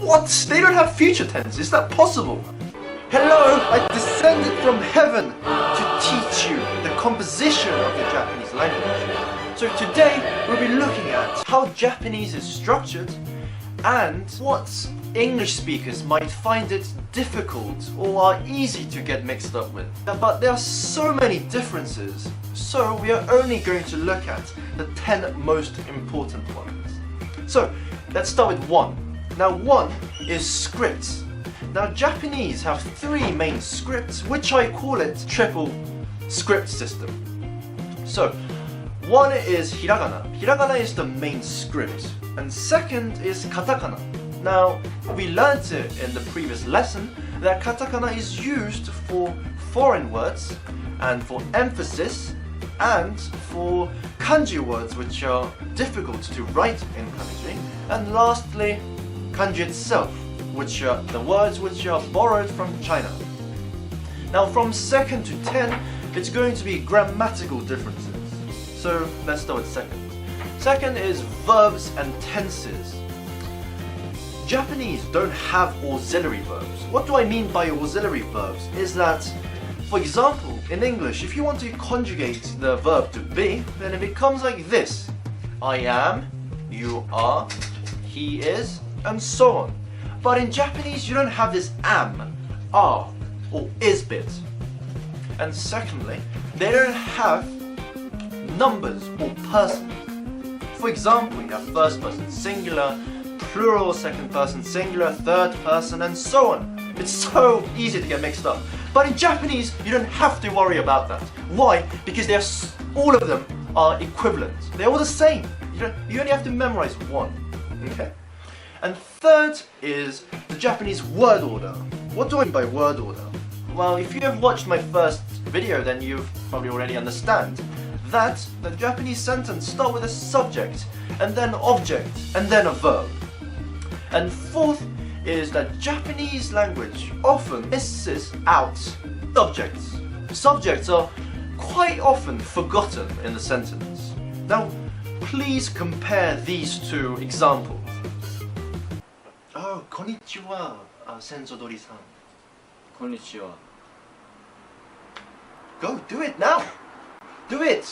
What? They don't have future tense. Is that possible? Hello, I descended from heaven to teach you the composition of the Japanese language. So today we'll be looking at how Japanese is structured and what English speakers might find it difficult or are easy to get mixed up with. But there are so many differences, so we are only going to look at the 10 most important ones. So let's start with 1. Now 1 is scripts. Now Japanese have 3 main scripts, which I call it triple script system. So 1 is hiragana. Hiragana is the main script. And second is katakana. Now, we learned it in the previous lesson that katakana is used for foreign words and for emphasis and for kanji words which are difficult to write in kanji. And lastly, kanji itself, which are the words which are borrowed from China. Now from 2nd to 10, it's going to be grammatical differences. So let's start with 2nd. 2nd is verbs and tenses. Japanese don't have auxiliary verbs. What do I mean by auxiliary verbs? Is that, for example, in English, if you want to conjugate the verb to be, then it becomes like this. I am, you are, he is, and so on. But in Japanese, you don't have this am, are, or is bit. And secondly, they don't have numbers or persons. For example, you have first person singular, plural, second person singular, third person, and so on. It's so easy to get mixed up. But in Japanese, you don't have to worry about that. Why? Because all of them are equivalent. They're all the same. You only have to memorize one. Okay? And third is the Japanese word order. What do I mean by word order? Well, if you have watched my first video, then you probably already understand that the Japanese sentence starts with a subject, and then object, and then a verb. And fourth is that Japanese language often misses out subjects. Subjects are quite often forgotten in the sentence. Now, please compare these two examples. Oh, konnichiwa, Sensodori-san. Konnichiwa. Go, do it now! Do it!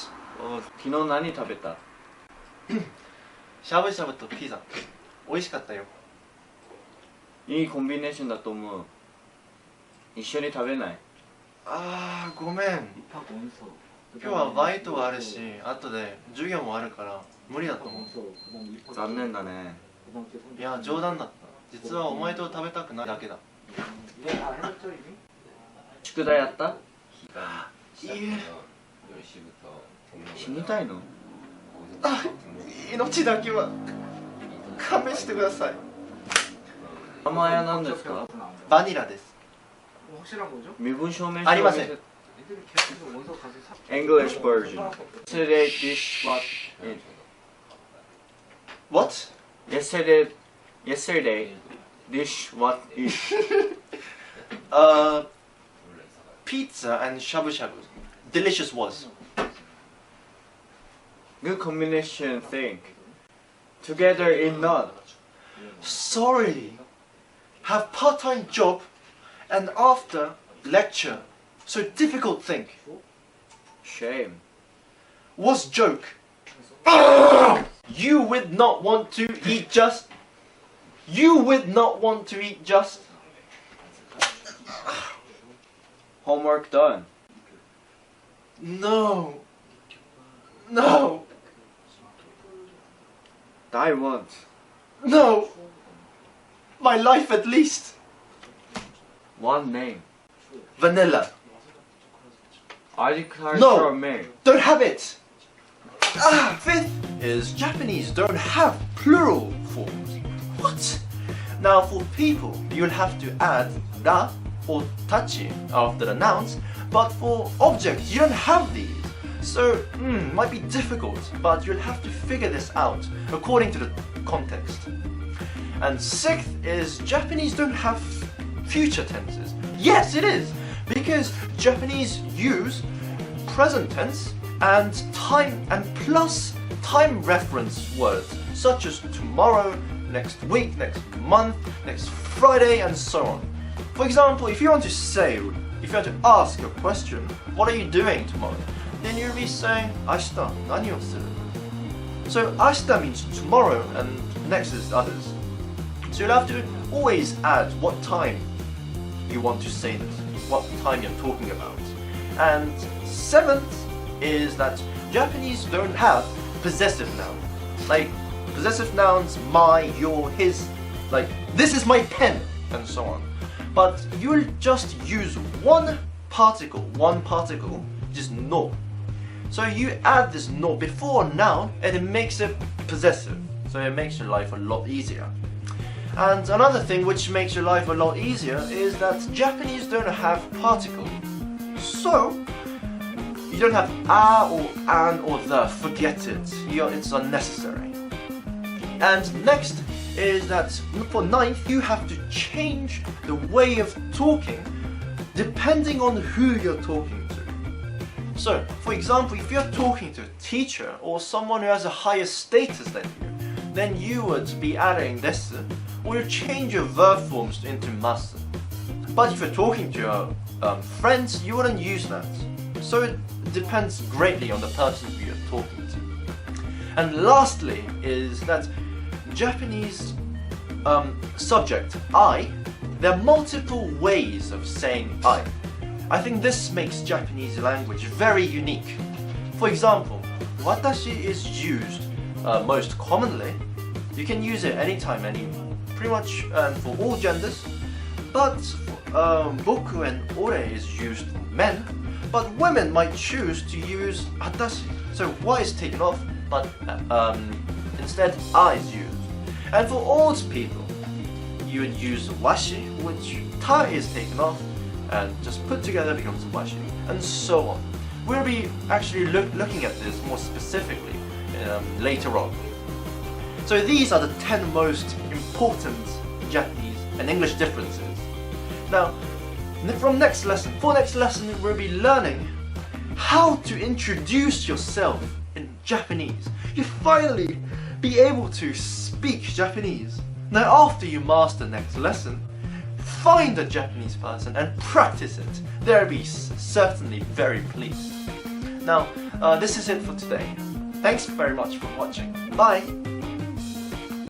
昨日何食べた？しゃぶしゃぶとピザ。美味しかったよ。いいコンビネーションだと思う。一緒に食べない？あー、ごめん。今日はバイトがあるし、後で授業もあるから無理だと思う。残念だね。いや、冗談だった。実はお前と食べたくないだけだ。宿題やった？いいえ。死にたいの？あ、命だけは勘弁してください。名前は何ですか？バニラです。身分証明書ありません。English version. Yesterday dish what it. What? Yesterday dish what it. Pizza and shabu shabu. Delicious was. Good combination thing. Together in none. Sorry. Have part-time job and after lecture. So difficult thing. Shame. Was joke. You would not want to eat just. You would not want to eat just. Homework done. No. No. Die once. No. My life at least. One name. Vanilla. ID card No. for me. Don't have it. Fifth is Japanese don't have plural forms. What? Now for people, you'll have to add ra or tachi after the nouns, but for objects, you don't have these. So, might be difficult, but you'll have to figure this out according to the context. And sixth is Japanese don't have future tenses. Yes, it is, because Japanese use present tense and time and plus time reference words such as tomorrow, next week, next month, next Friday, and so on. For example, if you want to ask a question, what are you doing tomorrow? Then you'll be saying, 明日何をする? So 明日 means tomorrow, and next is others. So you'll have to always add what time you want to say this, what time you're talking about. And seventh is that Japanese don't have possessive nouns. Like possessive nouns, my, your, his, like this is my pen, and so on. But you'll just use one particle, which is no. So you add this no before a noun and it makes it possessive. So it makes your life a lot easier. And another thing which makes your life a lot easier is that Japanese don't have particles. So you don't have a or an or the, forget it. It's unnecessary. And next is that for ninth you have to change the way of talking depending on who you're talking to. So, for example, if you're talking to a teacher or someone who has a higher status than you, then you would be adding desu, or you change your verb forms into masu. But if you're talking to your friends, you wouldn't use that. So it depends greatly on the person who you're talking to. And lastly is that Japanese subject I, there are multiple ways of saying I. I think this makes Japanese language very unique. For example, watashi is used most commonly. You can use it anytime, pretty much for all genders. But boku and ore is used for men. But women might choose to use watashi. So wa is taken off, but instead I is used. And for old people, you would use washi, which ta is taken off and just put together becomes washi, and so on. We'll be actually looking at this more specifically later on. So these are the 10 most important Japanese and English differences. Now, for next lesson, we'll be learning how to introduce yourself in Japanese. You finally be able to speak Japanese. Now after you master next lesson, find a Japanese person and practice it. They'll be certainly very pleased. Now, this is it for today. Thanks very much for watching. Bye!